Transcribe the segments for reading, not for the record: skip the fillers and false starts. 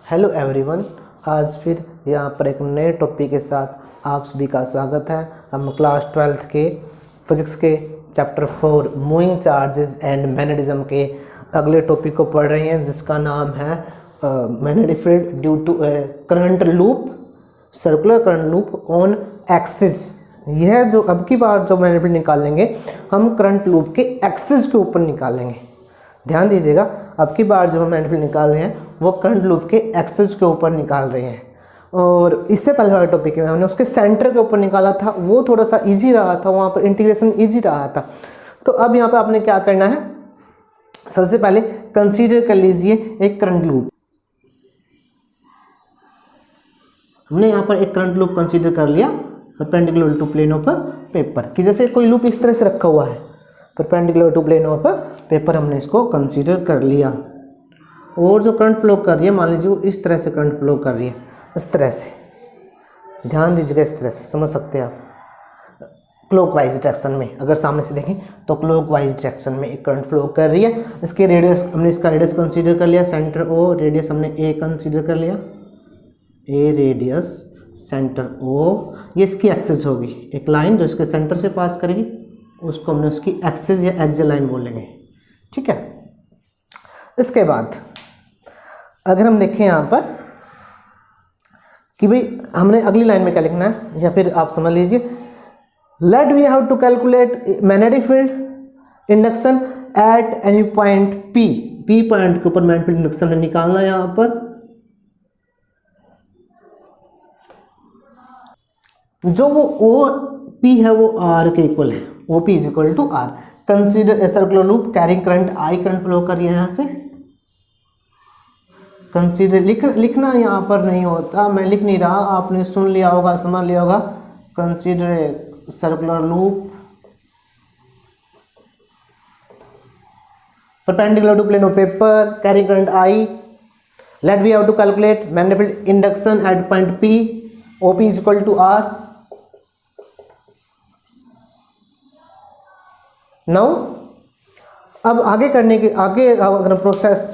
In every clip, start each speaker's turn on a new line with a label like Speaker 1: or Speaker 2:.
Speaker 1: Hello everyone, आज फिर यहाँ पर एक नए टॉपिक के साथ आप सभी का स्वागत है। हम क्लास 12th के फिजिक्स के chapter 4 moving charges and magnetism के अगले टॉपिक को पढ़ रहे हैं, जिसका नाम है magnetic field due to current loop, circular current loop on axis. यह जो अब की बार जो मैग्नेटिक फील्ड निकालेंगे हम करंट लूप के एक्सिस के ऊपर निकालेंगे। ध्यान दीजिएगा, अब की बार जो हम मैग्नेटिक फील्ड निकाल रहे हैं वो करंट लूप के एक्सिस के ऊपर निकाल रहे हैं। और इससे पहले वाले टॉपिक में हमने उसके सेंटर के ऊपर निकाला था, वो थोड़ा सा इजी रहा था, वहाँ पर इंटीग्रेशन इजी रहा था। तो अब यहाँ पर आपने क्या करना है, सबसे पहले कंसीडर कर लीजिए एक करंट लूप। हमने यहाँ पर एक करंट लूप कंसीडर कर लिया perpendicular to plane of paper, कि जैसे कोई लूप इस तरह से रखा हुआ है perpendicular to plane of paper, हमने इसको कंसीडर कर लिया। और जो करंट फ्लो कर रही है, मान लीजिए वो इस तरह से करंट फ्लो कर रही है, इस तरह से, ध्यान दीजिएगा, इस तरह से समझ सकते हैं आप। क्लॉकवाइज डायरेक्शन में अगर सामने से देखें तो क्लॉकवाइज डायरेक्शन में एक करंट फ्लो कर रही है। इसके रेडियस, हमने इसका रेडियस कंसीडर कर लिया, सेंटर ओ, रेडियस हमने ए कंसीडर कर लिया, ए रेडियस, सेंटर ओ, ये इसकी एक्सिस होगी। एक लाइन जो इसके सेंटर से पास करेगी उसको हमने उसकी एक्सिस या एक्सियल लाइन बोलेंगे, ठीक है। इसके बाद अगर हम देखें यहाँ पर कि भाई हमने अगली लाइन में क्या लिखना है, या फिर आप समझ लीजिए, let we have to calculate magnetic field induction at any point P. P point के ऊपर मैग्नेटिक फील्ड इंडक्शन ने निकालना है। यहाँ पर जो वो ओ पी है वो आर के इक्वल है, O P is equal to R. Consider a circular loop carrying current I, current flow कर रही है यहाँ से। कंसीडर लिखना यहाँ पर नहीं होता, मैं लिख नहीं रहा, आपने सुन लिया होगा, समझ लिया होगा। Consider a circular loop perpendicular to plane of paper carrying current I, let we have to calculate magnetic field induction at point P, O P is equal to R. Now अब आगे अगर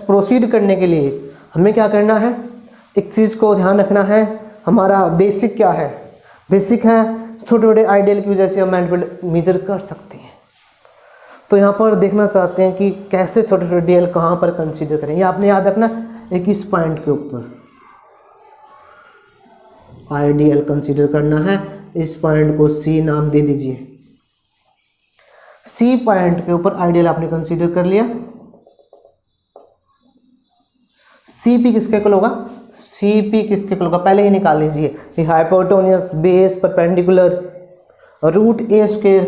Speaker 1: प्रोसीड करने के लिए हमें क्या करना है, एक चीज़ को ध्यान रखना है, हमारा बेसिक क्या है, बेसिक है छोटे छोटे आइडियल की वजह से हम मैग्नेटिक फील्ड मेजर कर सकते हैं। तो यहाँ पर देखना चाहते हैं कि कैसे छोटे छोटे आइडियल कहाँ पर कंसीडर करें। ये आपने याद रखना, एक इस पॉइंट के ऊपर आइडियल कंसीडर करना है। इस पॉइंट को सी नाम दे दीजिए। सी पॉइंट के ऊपर आइडियल आपने कंसीडर कर लिया। सी पी किसके इक्वल होगा, सी पी किसके इक्वल होगा पहले ही निकाल लीजिए। Hypotenuse base perpendicular root A square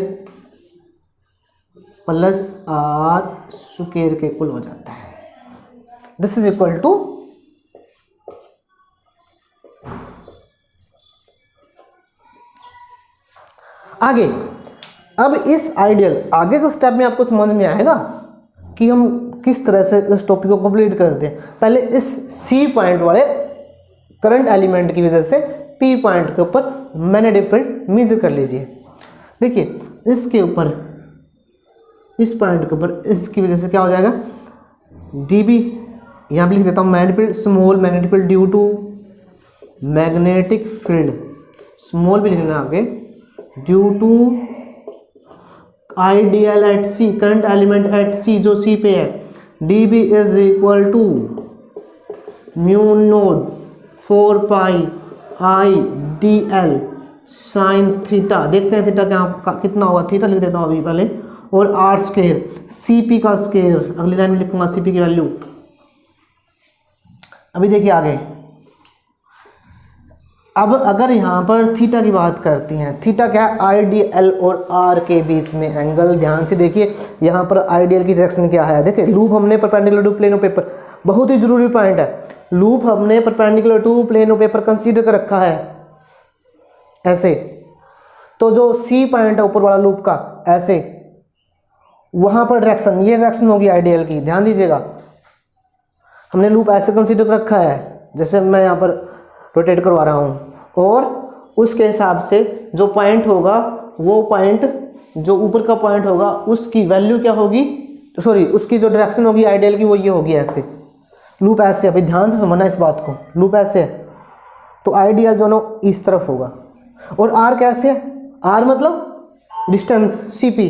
Speaker 1: plus R square के इक्वल हो जाता है। दिस इज इक्वल टू आगे। अब इस आइडियल आगे के स्टेप में आपको समझ में आएगा कि हम किस तरह से इस टॉपिक को कंप्लीट करते हैं। पहले इस सी पॉइंट वाले करंट एलिमेंट की वजह से पी पॉइंट के ऊपर मैग्नेटिक फील्ड मेजर कर लीजिए। देखिए इसके ऊपर, इस पॉइंट के ऊपर, इसकी वजह से क्या हो जाएगा, डीबी, यहाँ पे लिख देता हूँ magnetic field, small magnetic field due to magnetic field, small भी लिखना आगे, due to ideal at C, current element at C जो सी पे है, D B is equal to mu naught 4 pi I D L sine theta. देखते हैं theta क्या कितना होगा, थीटा लिख देता हूँ अभी पहले, और आर स्क्वायर, सी पी का स्क्वायर अगली लाइन में लिखूंगा, सी पी की वैल्यू। अभी देखिए आगे, अब अगर यहाँ पर थीटा की बात करते हैं, थीटा क्या है, आई डी एल और आर के बीच में एंगल। ध्यान से देखिए यहाँ पर आइडियल की डायरेक्शन क्या है। देखिए लूप हमने perpendicular to plane of paper, बहुत ही जरूरी पॉइंट है, लूप हमने perpendicular to plane of paper consider कर रखा है ऐसे। तो जो सी पॉइंट है ऊपर वाला लूप का ऐसे, वहाँ पर डायरेक्शन, ये डायरेक्शन होगी आइडियल की। ध्यान दीजिएगा, हमने लूप ऐसे कंसीडर कर रखा है, जैसे मैं यहाँ पर रोटेट करवा रहा हूँ, और उसके हिसाब से जो पॉइंट होगा, वो पॉइंट जो ऊपर का पॉइंट होगा उसकी वैल्यू क्या होगी, सॉरी उसकी जो डायरेक्शन होगी आइडियल की वो ये होगी ऐसे। लूप ऐसे, अभी ध्यान से समझना इस बात को, लूप ऐसे है तो आइडियल दोनों इस तरफ होगा, और आर कैसे है, आर मतलब डिस्टेंस CP,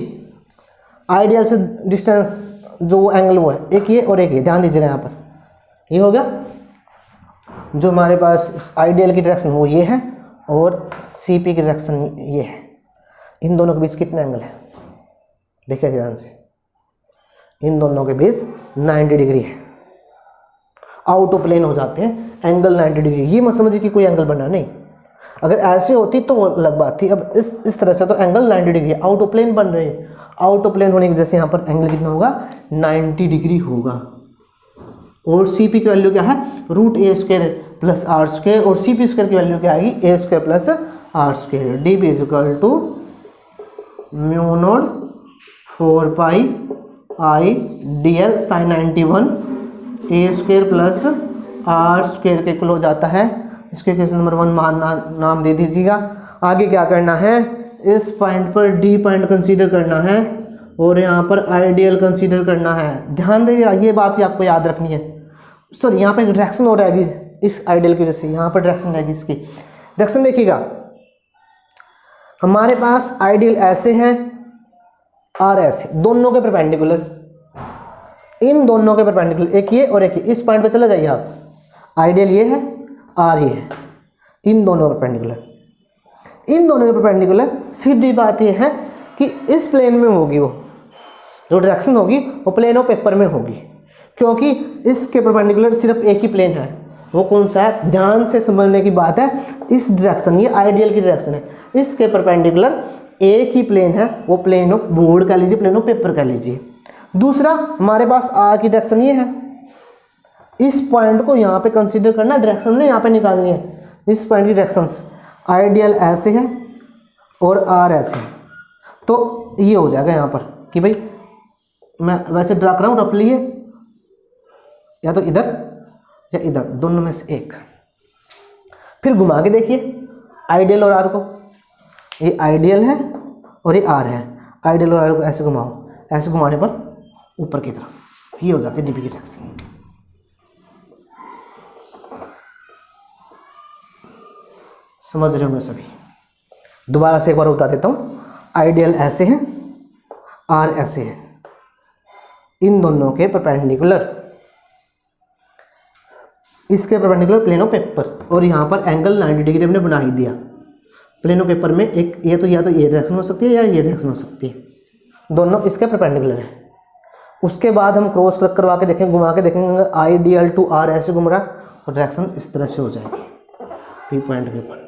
Speaker 1: आइडियल से डिस्टेंस जो एंगल वो है, एक ये और एक ये, ध्यान दीजिएगा यहाँ पर, ये हो गया जो हमारे पास आइडियल की डायरेक्शन वो ये है और CP की डायरेक्शन ये है। इन दोनों के बीच कितने एंगल है, देखिए ध्यान से, इन दोनों के बीच 90 डिग्री है, आउट ऑफ प्लेन हो जाते हैं, एंगल 90 डिग्री। ये मत समझिए कि कोई एंगल बना नहीं, अगर ऐसे होती तो वो अलग बात थी, अब इस तरह से तो angle 90 degree, out of plane बन रहे हैं, आउट ऑफ प्लेन होने की वजह से यहाँ पर एंगल कितना होगा 90 डिग्री होगा। और CP की वैल्यू क्या है √a² + r² और CP² की वैल्यू क्या आएगी a² + r²। dB = μ0 4π I dl sin 91 a² + r² के इक्वल हो जाता है। इसके क्वेश्चन नंबर 1 नाम दे दीजिएगा। आगे क्या करना है, इस पॉइंट पर D पॉइंट कंसीडर करना है और यहाँ पर आइडियल कंसीडर करना है। ध्यान दीजिएगा, ये बात भी आपको याद रखनी है। सॉरी, यहाँ पर डायरेक्शन हो रहेगी इस आइडियल की वजह से, यहाँ पर डायरेक्शन रहेगी इसकी। डायरेक्शन देखिएगा, हमारे पास आइडियल ऐसे हैं और ऐसे, दोनों के परपेंडिकुलर, इन दोनों के परपेंडिकुलर, एक ये और एक ये। इस पॉइंट पे चले जाइए आप, आइडियल ये है और ये है, इन दोनों परपेंडिकुलर, इन दोनों के परपेंडिकुलर। सीधी बात ये है कि इस प्लेन में होगी, वो जो डायरेक्शन होगी वो प्लेन ऑफ पेपर में होगी, क्योंकि इसके परपेंडिकुलर सिर्फ एक ही प्लेन है। वो कौन सा है, ध्यान से समझने की बात है। इस डायरेक्शन, ये आइडियल की डायरेक्शन है, इसके परपेंडिकुलर एक ही प्लेन है, वो प्लेन ऑफ बोर्ड कह लीजिए, प्लेन ऑफ पेपर कह लीजिए। दूसरा, हमारे पास आर की डायरेक्शन ये है, इस पॉइंट को यहाँ पे कंसीडर करना, डायरेक्शन ने यहाँ पे निकालनी है। इस पॉइंट की डायरेक्शंस आइडियल ऐसे है और आर ऐसे है, तो ये हो जाएगा यहाँ पर कि भाई मैं वैसे ड्रा कर रहा हूँ रफली, या तो इधर या इधर, दोनों में से एक। फिर घुमा के देखिए आइडियल और आर को, ये आइडियल है और ये आर है, आइडियल और आर को ऐसे घुमाओ, ऐसे घुमाने पर ऊपर की तरफ ये हो जाती है DP की डायरेक्शन। समझ रहे होंगे सभी। दोबारा से एक बार बता देता हूँ, आइडियल ऐसे हैं, आर ऐसे है, इन दोनों के परपेंडिकुलर, इसके परपेंडिकुलर प्लेन ऑफ पेपर, और यहाँ पर एंगल 90 डिग्री हमने बना ही दिया। प्लेन ऑफ पेपर में एक ये तो, या तो ये डायरेक्शन हो सकती है या ये डायरेक्शन हो सकती है, दोनों इसके परपेंडिकुलर है। उसके बाद हम क्रॉस करवा के देखेंगे, घुमा के देखेंगे, आइडियल टू आर ऐसे घूम रहा है और डायरेक्शन इस तरह से हो जाएगी P पॉइंट के ऊपर।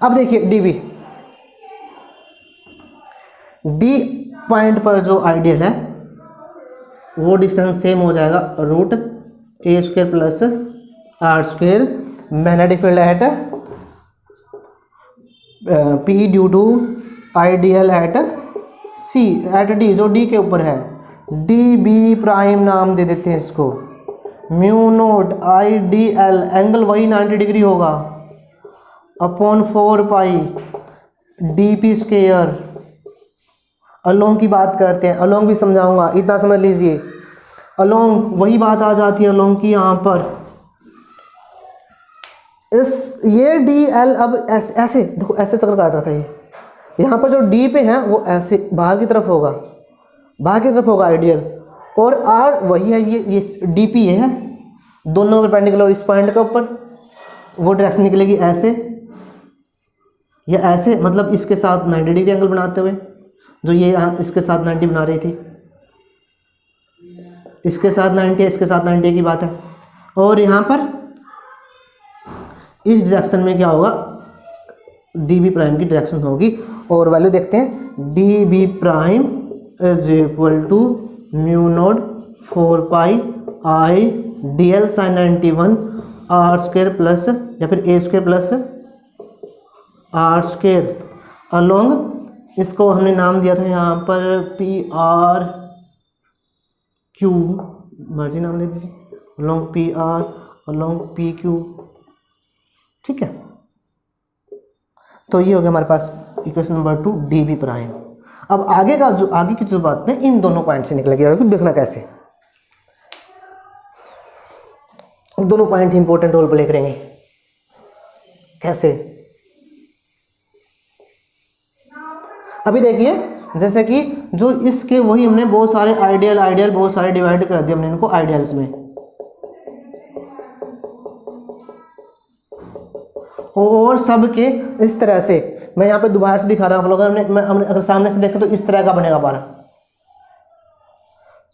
Speaker 1: अब देखिए DB, D पॉइंट पर जो आइडियल है वो डिस्टेंस सेम हो जाएगा √a² + r²। Magnetic field at P due to ideal at C at D, जो D के ऊपर है, dB' नाम दे देते हैं इसको, μ0 IDL, एंगल वही 90 डिग्री होगा, अपॉन 4π DP²। अलोंग की बात करते हैं, अलोंग भी समझाऊंगा, इतना समझ लीजिए। अलोंग वही बात आ जाती है अलोंग की, यहाँ पर इस ये DL अब ऐसे देखो, ऐसे चक्कर काट रहा था ये, यहाँ पर जो D पे है वो ऐसे बाहर की तरफ होगा, बाहर की तरफ होगा आइडियल, और R वही है, ये DP ये है, दोनों परपेंडिकुलर इस पॉइंट के ऊपर, वो डायरेक्शन निकलेगी ऐसे या ऐसे, मतलब इसके साथ 90 डिग्री एंगल बनाते हुए, जो ये इसके साथ 90 बना रही थी, इसके साथ 90, इसके साथ 90 की बात है। और यहाँ पर इस डायरेक्शन में क्या होगा, DB' की डायरेक्शन होगी, और वैल्यू देखते हैं, DB' = μ0 4π IDL sin 91 r² plus या फिर a² प्लस r²। अलोंग इसको हमने नाम दिया था यहाँ पर PRQ, मर्जी नाम दे दीजिए, अलोंग PR, अलोंग PQ, ठीक है। तो ये हो गया हमारे पास इक्वेशन नंबर 2 DB'। अब आगे का जो आगे की जो बात है इन दोनों पॉइंट से निकलेगी, देखना कैसे। दोनों पॉइंट इंपॉर्टेंट रोल प्ले करेंगे। कैसे? अभी देखिए, जैसे कि जो इसके वही हमने बहुत सारे आइडियल बहुत सारे डिवाइड कर दिए हमने इनको आइडियल्स में, और सबके इस तरह से मैं यहाँ पे दोबारा से दिखा रहा हूँ आप लोगों ने, हमने अगर सामने से देखें तो इस तरह का बनेगा हमारा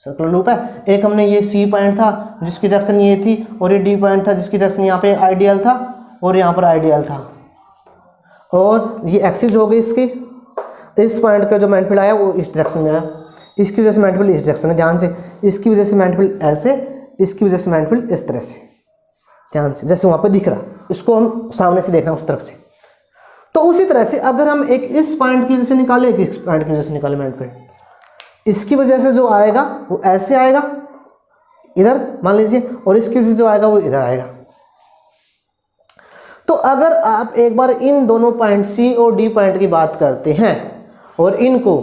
Speaker 1: सर्कुलर लूप है। एक हमने ये सी पॉइंट था जिसकी डायरेक्शन ये थी, और ये डी पॉइंट था जिसकी डायरेक्शन यहाँ पे आइडियल था और यहाँ पर आइडियल था, और ये एक्सिस हो गई इसकी। इस पॉइंट का जो मैग्नेटिक आया वो इस डायरेक्शन में आया, इसकी वजह से मैग्नेटिक इस डायरेक्शन में, ध्यान से, इसकी वजह से मैग्नेटिक ऐसे, इसकी वजह से मैग्नेटिक इस तरह से, ध्यान से, जैसे वहाँ पे दिख रहा, इसको हम सामने से देख रहे हैं उस तरफ से। तो उसी तरह से अगर हम एक इस पॉइंट की वजह से निकाले, एक इस पॉइंट की वजह से निकाले मैग्नेटिक, इसकी वजह से जो आएगा वो ऐसे आएगा इधर मान लीजिए, और इसकी वजह से जो आएगा वो इधर आएगा। तो अगर आप एक बार इन दोनों पॉइंट सी और डी पॉइंट की बात करते हैं और इनको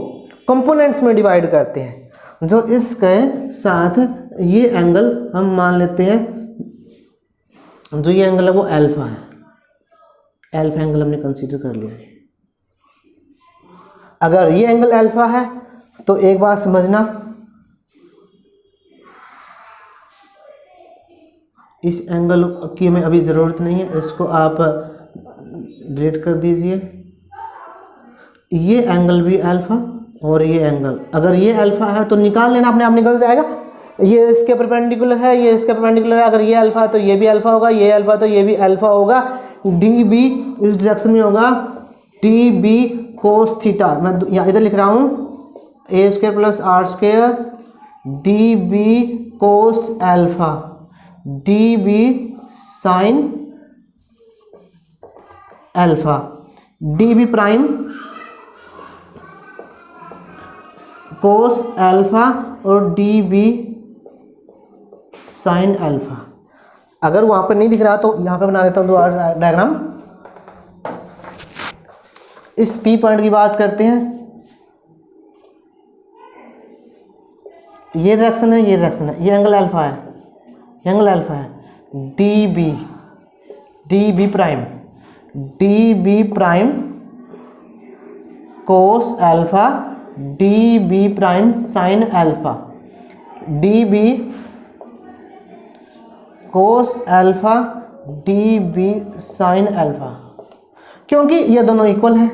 Speaker 1: कंपोनेंट्स में डिवाइड करते हैं, जो इसके साथ ये एंगल हम मान लेते हैं, जो ये एंगल है वो अल्फा है, अल्फा एंगल हमने कंसीडर कर लिया है। अगर ये एंगल अल्फा है तो एक बात समझना, इस एंगल की हमें अभी ज़रूरत नहीं है, इसको आप डिलीट कर दीजिए। ये एंगल भी अल्फा और ये एंगल, अगर ये अल्फा है तो निकाल लेना, अपने आप निकल जाएगा। ये इसके परपेंडिकुलर है, ये इसके परपेंडिकुलर है, अगर ये अल्फा है तो ये भी अल्फा होगा, ये अल्फा तो ये भी अल्फा होगा। डी बी इस डायरेक्शन में होगा डी बी कोस थीटा, मैं यहाँ इधर लिख रहा हूँ A square plus R square D B cos alpha D B sine alpha, D B prime cos alpha और डी बी साइन अल्फा। अगर वहां पर नहीं दिख रहा तो यहां पे बना लेता हूं दोबारा डायग्राम। इस पी पॉइंट की बात करते हैं, ये डायरेक्शन है, ये डायरेक्शन है, ये एंगल अल्फा है, एंगल अल्फा है, D B prime cos alpha D B prime sine alpha, D B cos alpha D B sine alpha. क्योंकि ये दोनों इक्वल हैं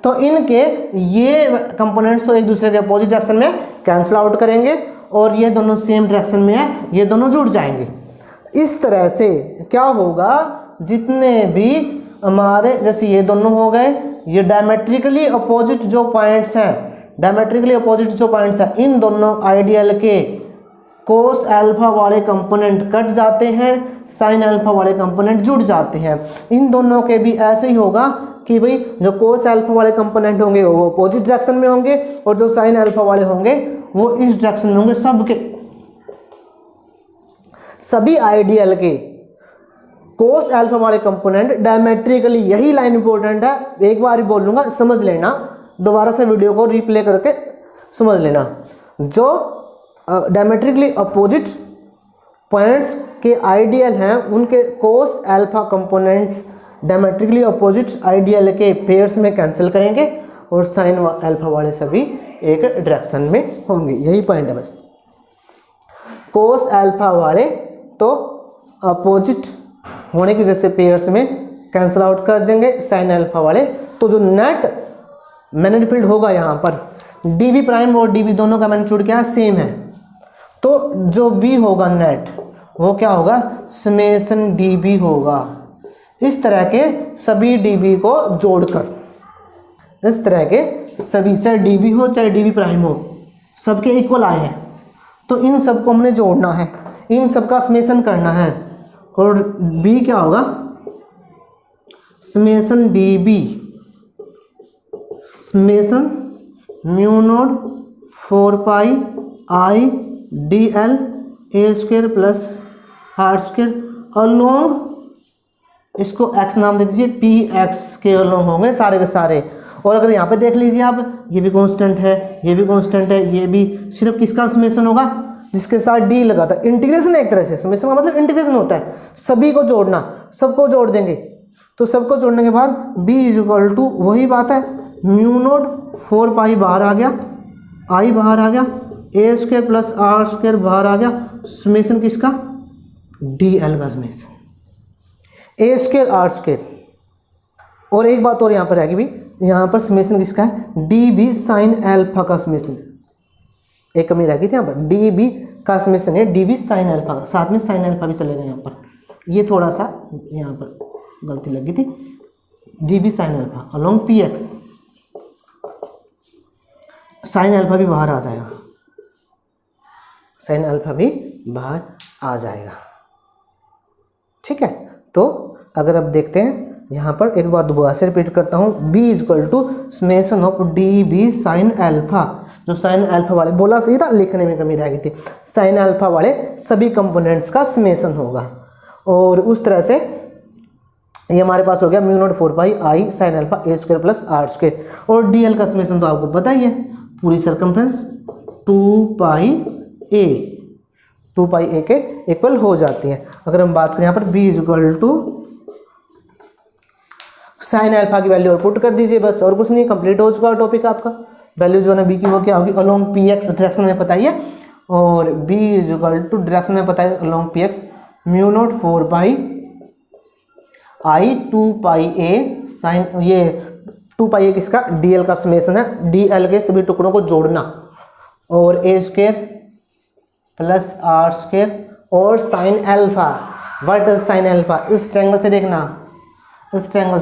Speaker 1: तो इनके ये कंपोनेंट्स तो एक दूसरे के अपोजिट डायरेक्शन में कैंसिल आउट करेंगे, और ये दोनों सेम डायरेक्शन में है, ये दोनों जुड़ जाएंगे। इस तरह से क्या होगा, जितने भी हमारे, जैसे ये दोनों हो गए, ये डायमेट्रिकली अपोजिट जो पॉइंट्स हैं, डायमेट्रिकली अपोजिट जो पॉइंट्स हैं, इन दोनों आइडियल के कोस अल्फा वाले कंपोनेंट कट जाते हैं, साइन अल्फा वाले कंपोनेंट जुड़ जाते हैं। इन दोनों के भी ऐसे ही होगा कि भाई जो कोस अल्फा वाले कंपोनेंट होंगे वो अपोजिट डायरेक्शन में होंगे, और जो साइन अल्फा वाले होंगे वो इस डायरेक्शन में होंगे। सबके सभी आइडियल के कोस अल्फा वाले कंपोनेंट डायमेट्रिकली, यही लाइन इंपॉर्टेंट है, एक बार ही बोल लूंगा, समझ लेना, दोबारा से वीडियो को रिप्ले करके समझ लेना। जो डायमेट्रिकली अपोजिट पॉइंट्स के आइडियल हैं उनके cos alpha components diametrically opposite ideal के पेयर्स में कैंसिल करेंगे, और साइन अल्फा वाले सभी एक डायरेक्शन में होंगे। यही पॉइंट है बस। कोस अल्फा वाले तो अपोजिट होने की वजह से पेयर्स में कैंसिल आउट कर देंगे, साइन अल्फा वाले तो जो नेट मैग्नेटिक फील्ड होगा यहाँ पर डी बी प्राइम और डी बी दोनों का मैग्नीट्यूड क्या है, सेम है, तो जो बी होगा नेट वो क्या होगा, समेसन डी बी होगा। इस तरह के सभी डी बी को जोड़कर, इस तरह के सभी, चाहे डी बी हो चाहे डी बी प्राइम हो, सबके इक्वल आए हैं, तो इन सबको हमने जोड़ना है, इन सबका समेसन करना है, और बी क्या होगा, summation D B, summation mu naught 4 pi I D L A square plus R square along, इसको x नाम दे दीजिए, पी एक्स के अलोंग होंगे सारे के सारे। और अगर यहाँ पे देख लीजिए आप, ये भी कांस्टेंट है, ये भी कांस्टेंट है, ये भी, सिर्फ किसका समेसन होगा, जिसके साथ डी लगा था। इंटीग्रेशन है एक तरह से, समेशन का मतलब इंटीग्रेशन होता है, सभी को जोड़ना, सबको जोड़ देंगे। तो सबको जोड़ने के बाद b इज इक्वल टू वही बात है, म्यू नोट 4 पाई बाहर आ गया, आई बाहर आ गया, A square plus R square बाहर आ गया, समेशन किसका, डी एल का summation, A square R square. और एक बात और यहाँ पर रहेगी भी, यहाँ पर समेशन किसका है, डी बी साइन एल्फा का समेशन। एक कमी रहेगी थी यहाँ पर, डी बी का समेशन है डी बी साइन एल्फा का, साथ में साइन एल्फा भी चलेगा यहाँ पर, ये थोड़ा सा यहाँ पर गलती लगी थी, D B sine alpha along P X, sine alpha भी बाहर आ जाएगा, साइन अल्फा भी बाहर आ जाएगा। ठीक है, तो अगर अब देखते हैं यहाँ पर, एक बार दोबारा से रिपीट करता हूँ, b is equal to summation of D B sine alpha, जो साइन एल्फा वाले, बोला सही था, लिखने में कमी रह गई थी, साइन एल्फा वाले सभी कंपोनेंट्स का समेशन होगा। और उस तरह से ये हमारे पास हो गया mu naught 4 pi I sine alpha A square plus R square. और डी एल का समेशन तो आपको पता ही है, पूरी सर्कमफ्रेंस 2 पाई ए के इक्वल हो जाती है। अगर हम बात करें यहाँ पर b is equal to sine alpha की वैल्यू और पुट कर दीजिए, बस और कुछ नहीं, कंप्लीट हो चुका टॉपिक आपका। वैल्यू जो है बी की वो क्या होगी, अलोंग पी एक्स डायरेक्शन में पता ही है, और b is equal to direction में पता है along P X, mu naught 4 pi I 2 pi A sine, ये 2 पाई ए किसका, डी एल का समेशन है, डी एल के सभी टुकड़ों को जोड़ना, और A square plus R square और sine alpha. What is sine alpha, इस ट्रायंगल से देखना, इस ट्रायंगल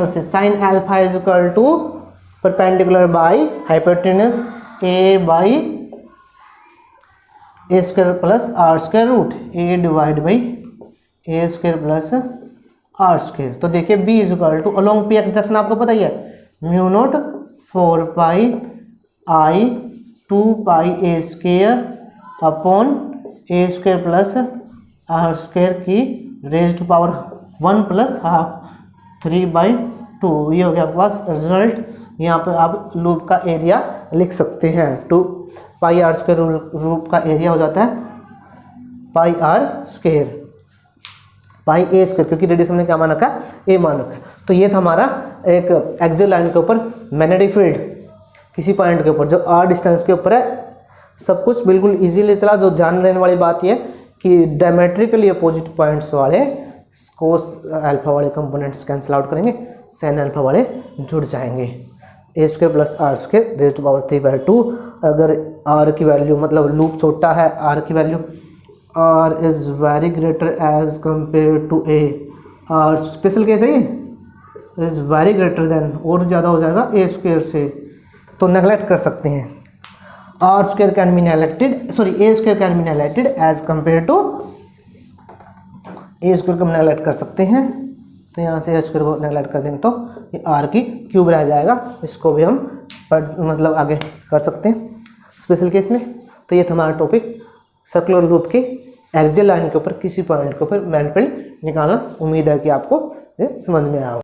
Speaker 1: से sine alpha is equal to perpendicular by hypotenuse A by A square plus R square root, A divide by A square plus R square. तो देखिए b is equal to along P X direction आपको पता ही है, mu naught 4 pi I 2 pi A square upon A square plus R square की raise to power 1 plus half 3/2। ये हो गया आपके पास रिजल्ट। यहाँ पर आप लूप का एरिया लिख सकते हैं, 2 पाई आर स्क्वायर लूप का एरिया हो जाता है pi R square, pi A square, क्योंकि रेडियस हमने क्या मान रखा है, ए मान रखा है। तो ये था हमारा एक एक्सियल लाइन के ऊपर मैग्नेटिक फील्ड किसी पॉइंट के ऊपर जो r डिस्टेंस के ऊपर है। सब कुछ बिल्कुल इजीली चला। जो ध्यान देने वाली बात ये कि डायमेट्रिकली अपोजिट पॉइंट्स वाले कोस अल्फा वाले कंपोनेंट्स कैंसिल आउट करेंगे, साइन अल्फा वाले जुड़ जाएंगे। A square plus R square raise to power 3/2। अगर r की वैल्यू, मतलब लूप छोटा है, r की value r is very greater as compare to A, r special case है ये, इज़ वेरी ग्रेटर देन, और ज़्यादा हो जाएगा ए स्क्वायर से, तो नेगलेक्ट कर सकते हैं। R square can be neglected, sorry A square can be neglected as compare to, A square को नेगलेक्ट कर सकते हैं। तो यहाँ से ए स्क्वायर को नेगलेक्ट कर देंगे तो ये आर की क्यूब रह जाएगा। इसको भी हम मतलब आगे कर सकते हैं स्पेशल केस में। तो ये था हमारा टॉपिक, सर्कुलर लूप के एक्सियल लाइन के ऊपर किसी पॉइंट के ऊपर मैग्नेटिक फील्ड निकालना। उम्मीद है कि आपको ये समझ में आया।